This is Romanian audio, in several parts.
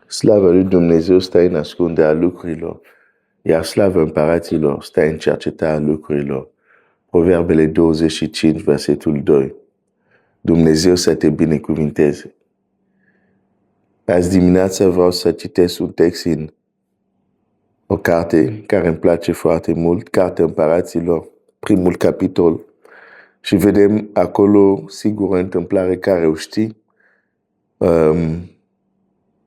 Slavă lui Dumnezeu stă în ascunderea lucrurilor, iar slavă împăraților stă în cercetarea lucrurilor. Proverbele 25, versetul 2. Dumnezeu să te binecuvinteze. Azi dimineața vreau să citesc un text în o carte care îmi place foarte mult, Cartea Împăraților, primul capitol. Și vedem acolo, sigur, o întâmplare care o știi,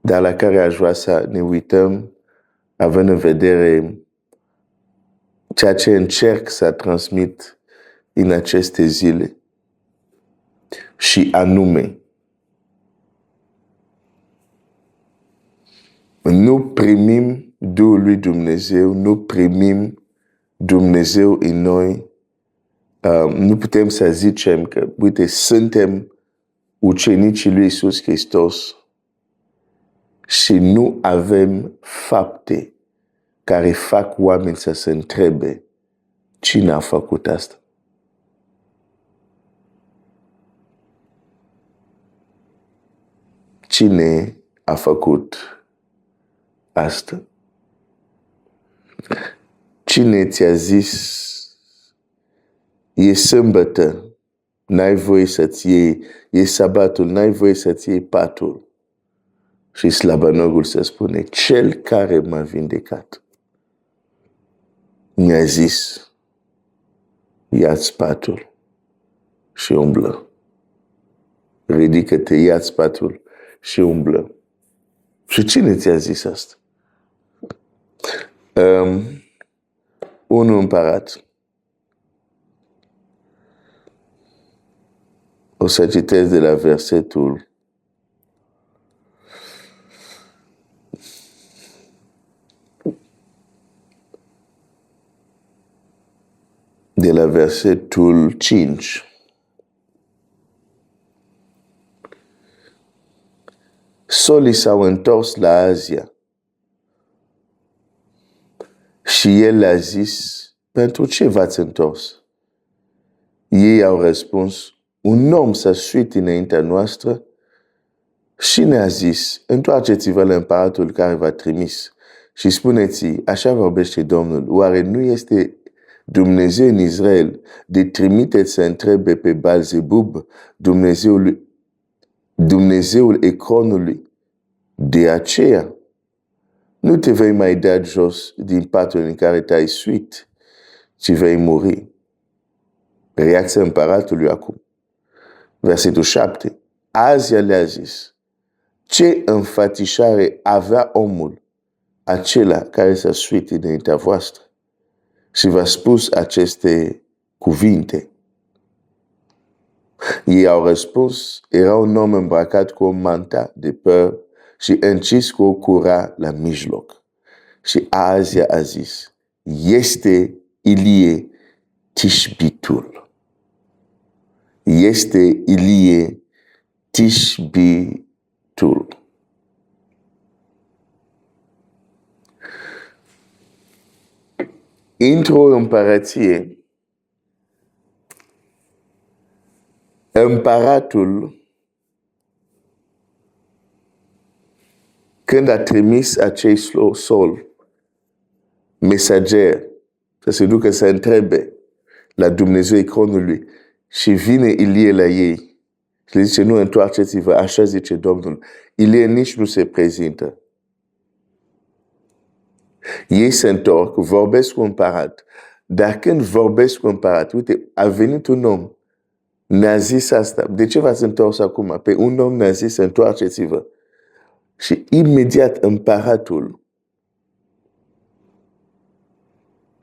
dar la care aș vrea să ne uităm, având în vedere ceea ce încerc să transmit în aceste zile. Și anume, nu primim Duhul lui Dumnezeu, nu primim Dumnezeu în noi. Nu putem să zicem că, uite, suntem ucenicii lui Iisus Hristos și nu avem fapte care fac oameni să se întrebe cine a făcut asta. Cine a făcut asta? Cine ți-a zis e sâmbătă, n-ai voie să-ți iei, e sabatul, n-ai voie să-ți iei patul? Și slabănogul se spune, cel care m-a vindecat mi-a zis, ia-ți patul și umblă. Ridică-te, ia-ți patul și umblă. Și cine ți-a zis asta? Un împărat. O să citesc de la versetul de la versetul 5. Solii s-au întors la Asia și el le-a zis, pentru ce v-ați întors? Ei au răspuns, un om s-a suit înaintea noastră și ne-a zis, întoarceți-vă la împăratul care v-a trimis și spuneți-i, așa vorbește Domnul, oare nu este Dumnezeu în Israel de trimiteți să întrebe pe Balzebub, Dumnezeul Ecronului? De aceea nu te vei mai da jos din patul în care te-ai suit, ci vei muri. Reacția împăratului acum. Versetul 7. Azia le-a zis, ce înfățișare avea omul acela care s-a suit înaintea voastră și v-a spus aceste cuvinte? Ei au răspuns, era un om îmbrăcat cu o manta de păr și încis cu o cura la mijloc. Și Azia a zis, este Ilie Tishbitul. Este Ilie Tishbitul. Într-o împărăție, împăratul, când a trimis acei sol, mesager, să se ducă să întrebe la Dumnezeu Ecronului și vine Ilie la ei și le zice, nu, întoarceți-vă, așa zice Domnul. Ilie nici nu se prezintă. Ei se întorc, vorbesc cu împărat, dar când vorbesc cu împărat, uite, a venit un om, ne-a zis asta, de ce v-ați întors acum? Pe un om ne-a zis, întoarceți-vă. Și imediat împăratul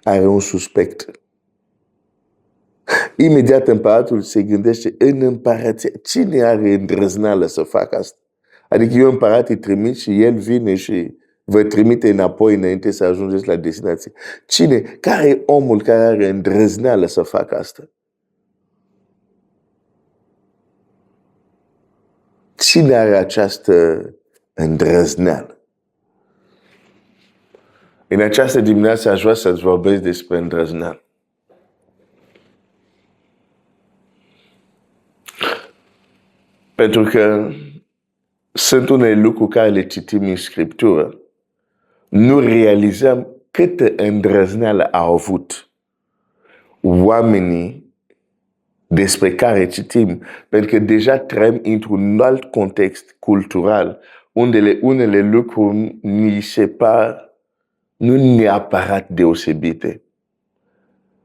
are un suspect. Imediat împăratul se gândește în împărație. Cine are îndrăzneală să facă asta? Adică eu împărat îi trimit și el vine și vă trimite înapoi înainte să ajungeți la destinație. Cine? Care e omul care are îndrăzneală să facă asta? Cine are această îndrăzneală? În această dimineață aș vrea să-ți vorbesc despre îndrăzneală. Pentru că sunt unele lucruri care le citim în Scriptură, nu realizăm câtă îndrăzneală au avut oamenii despre care citim, pentru că deja trăim într-un alt context cultural, unde unele lucruri ni se par nu neapărat deosebite.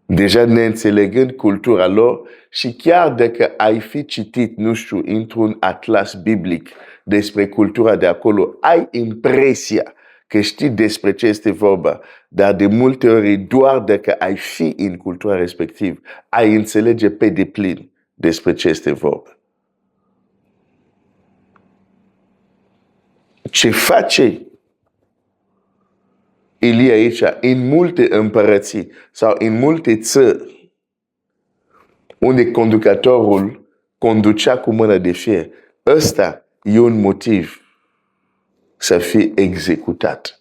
Deja neînțelegând cultura lor și chiar dacă ai fi citit, nu știu, într-un atlas biblic despre cultura de acolo, ai impresia că știi despre ce este vorba, dar de multe ori doar dacă ai fi în cultura respectivă, ai înțelege pe deplin despre ce este vorba. Ce face Ilie aici, în multe împărății sau în multe țări, unde conducătorul conducea cu mână de fier, ăsta e un motiv să fie executat.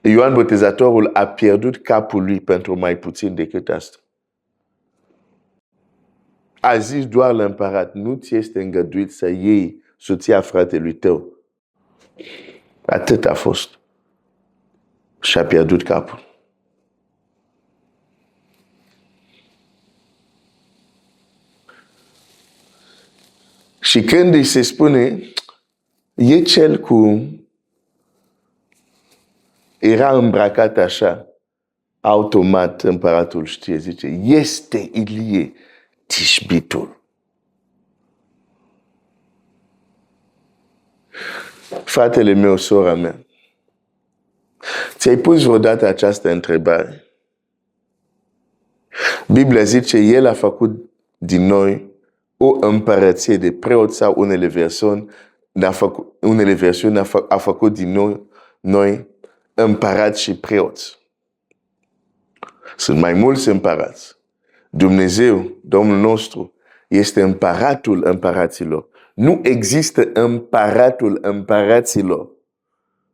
Ioan Botezatorul a pierdut capul lui pentru mai puțin decât asta. A zis doar la împărat, nu ți este îngăduit să iei soția fratelui tău. Atât a fost. Și a pierdut capul. Și când îi se spune, e cel cu era îmbrăcat așa, automat împăratul știe, zice, este Ilie Tișbitul. Fratele meu, sora mea, ți-ai pus vreodată această întrebare? Biblia zice, El a făcut din noi o împărăție de preoți sau unele versiuni a făcut din noi împărați și preoți. Sunt mai mulți împărați. Dumnezeu, Domnul nostru, este împăratul împăraților. Nu există împăratul împăraților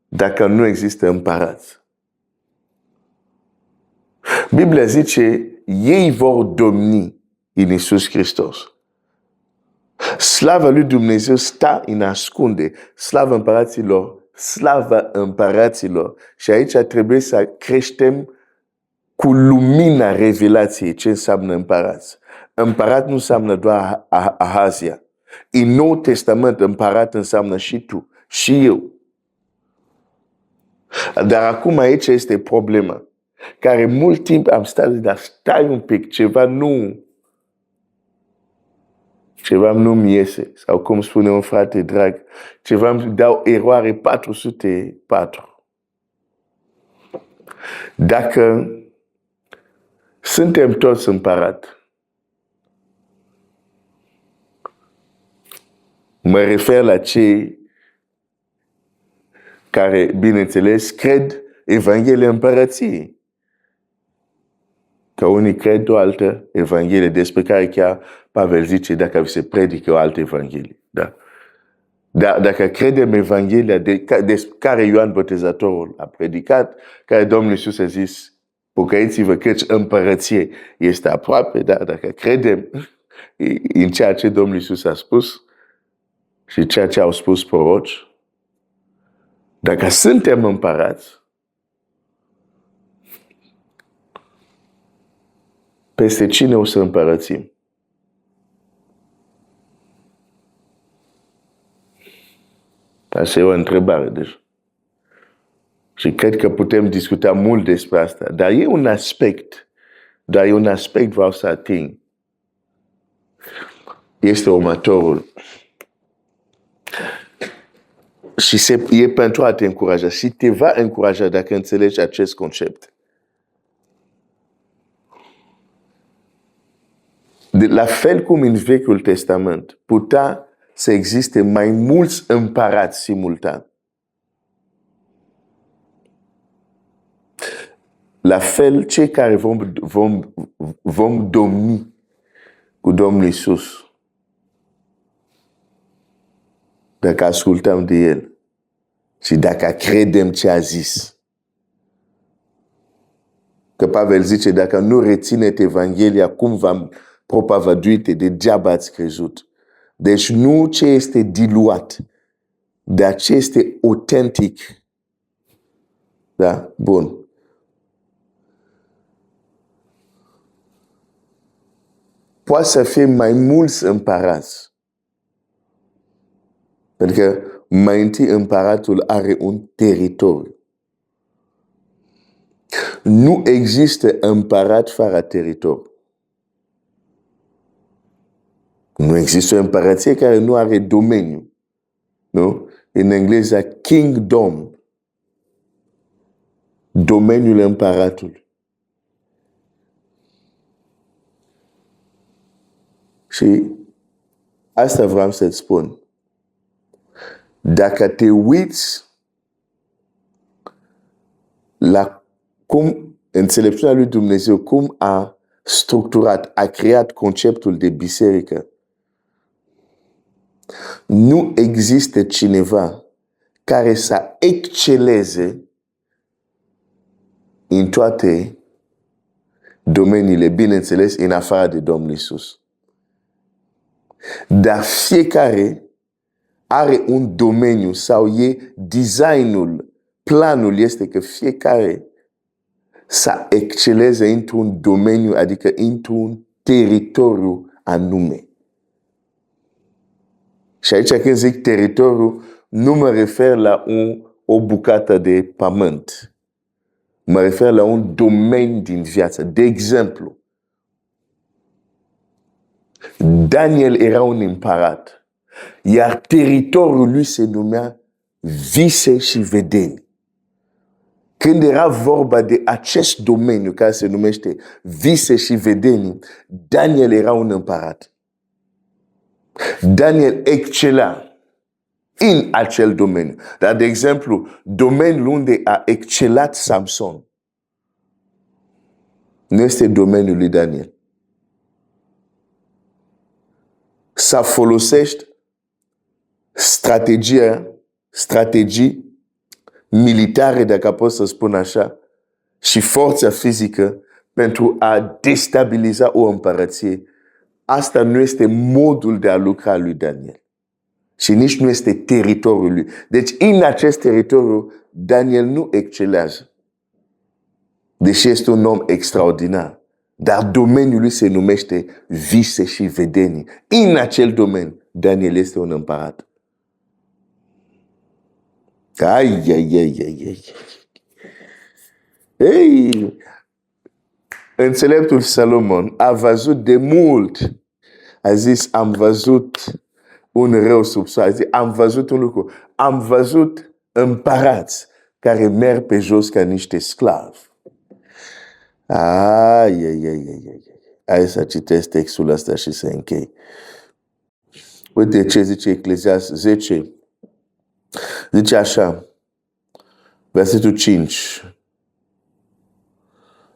dacă nu există împărați. Biblia zice, ei vor domni în Iisus Hristos. Slava lui Dumnezeu stă în ascunde, slava împăraților, slava împăraților. Și aici trebuie să creștem cu lumina revelației ce înseamnă împărați. Împărat nu înseamnă doar Ahazia. În Nou Testament împărat înseamnă și tu, și eu. Dar acum aici este problema, care mult timp am stat, dar stai un pic, ceva nu-mi iese. Sau cum spune un frate drag, ceva îmi dau eroare 404. Dacă suntem toți împărat, mă refer la cei care, bineînțeles, cred Evanghelia Împărăției. Că unii cred o altă Evanghelie despre care chiar Pavel zice dacă vi se predică o altă Evanghelie. Da? Dar dacă credem Evanghelia de care Ioan Botezatorul a predicat, care Domnul Iisus a zis, pocăiți-vă căci împărăție este aproape, dar dacă credem în ceea ce Domnul Iisus a spus și ceea ce au spus proroci, dacă suntem împărați, peste cine o să împărățim? Asta e o întrebare deja. Și cred că putem discuta mult despre asta. Dar e un aspect vreau să ating. Este următorul. Și e pentru a te încuraja. Și te va încuraja dacă înțelegi acest concept. La fel cum în Vechiul Testament putea să existe mai mulți împărați simultan. La fel, cei care vom domni cu Domnul Iisus, dacă ascultăm de El și dacă credem ce a zis. Că Pavel zice, dacă nu rețineți Evanghelia, cum v-am propovăduit, degeaba ați crezut. Deci nu ce este diluat, dar ce este autentic. Da? Bun. Poate să fie mai mulți împărați. Pentru că mai întâi împăratul are un teritoriu. Nu există împărat fără teritoriu. Nu există o împărăție care nu are domeniu. Nu? În engleză, kingdom. Domeniul împăratului. Și asta vreau să-ți spun. Dacă te uiți la cum înțelepciunea lui Dumnezeu, cum a structurat, a creat conceptul de biserică, nu există cineva care să exceleze în toate domeniile, bineînțeles, în afară de Domnul Iisus. Dar fiecare are un domeniu sau e designul, planul este că fiecare să exceleze într-un domeniu, adică într-un teritoriu anume. Și aici când zic teritoriu, nu mă refer la o bucată de pământ. Mă refer la un domeniu din viață. De exemplu, Daniel era un împărat, iar teritoriul lui se numea vise și vedenii. Când era vorba de acest domeniu care se numește vise și vedenii, Daniel era un împărat. Daniel excela în acel domeniu. Dar, de exemplu, domeniul unde a excelat Samson nu este domeniul lui Daniel. Să folosești strategii militare, dacă pot să spun așa, și forța fizică pentru a destabiliza o împărăție. Asta nu este modul de a lucra lui Daniel. Și nici nu este teritoriul lui. Deci, în acest teritoriu, Daniel nu excelează. Deși este un om extraordinar. Dar domeniul lui se numește vise și vedenii. În acel domeniu, Daniel este un împărat. Ei, înțeleptul Salomon a văzut de mult. A zis, am văzut un rău sub soare. Am văzut un lucru. Am văzut împărați care merg pe jos ca niște sclavi. Hai să citesc textul ăsta și să închei. Uite ce zice Ecleziast 10. Zice așa, versetul 5.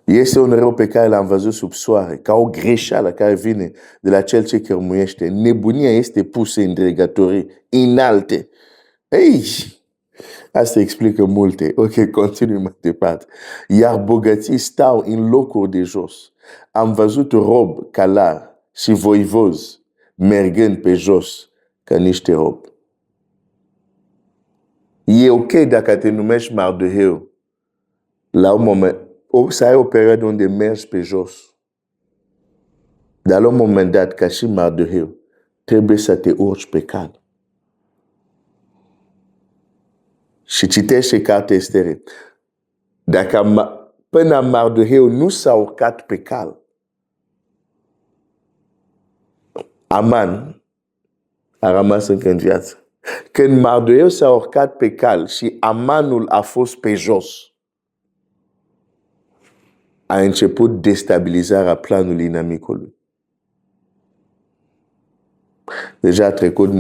Este un rău pe care l-am văzut sub soare, ca o greșeală care vine de la cel ce cărmuiește. Nebunia este pusă în dregătorii înalte. Ei, asta explică multe. Ok, continui mai departe. Iar bogății stau în locuri de jos. Am văzut rob, calar și voivozi mergând pe jos ca niște robi. E ok dacă te numești Mardoheu. La un moment, să ai o perioadă unde mergi pe jos. Dar la un moment dat, ca și Mardoheu, trebuie să te urci pe cal. Și citește cartea Estere. Dacă până Mardoheu nu s-a urcat pe cal, Aman a rămas încă în viață. Când Mardoheu s-a urcat pe cal și Amanul a fost pe jos, a început destabilizarea planului inamicului. Deja a trecut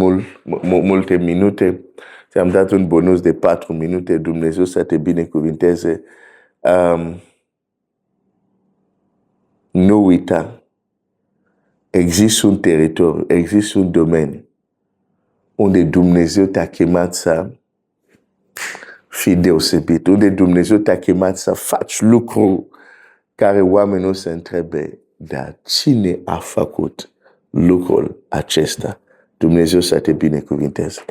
multe minute. Ți-am dat un bonus de 4 minute. Dumnezeu să te binecuvinteze. Nu uita. Există un teritoriu, există un domeniu unde Dumnezeu te-a chemat să fii deosebit, unde Dumnezeu te-a chemat să faci lucruri care oamenii o să întrebe, dar cine a făcut lucrul acesta? Dumnezeu să te binecuvinteze.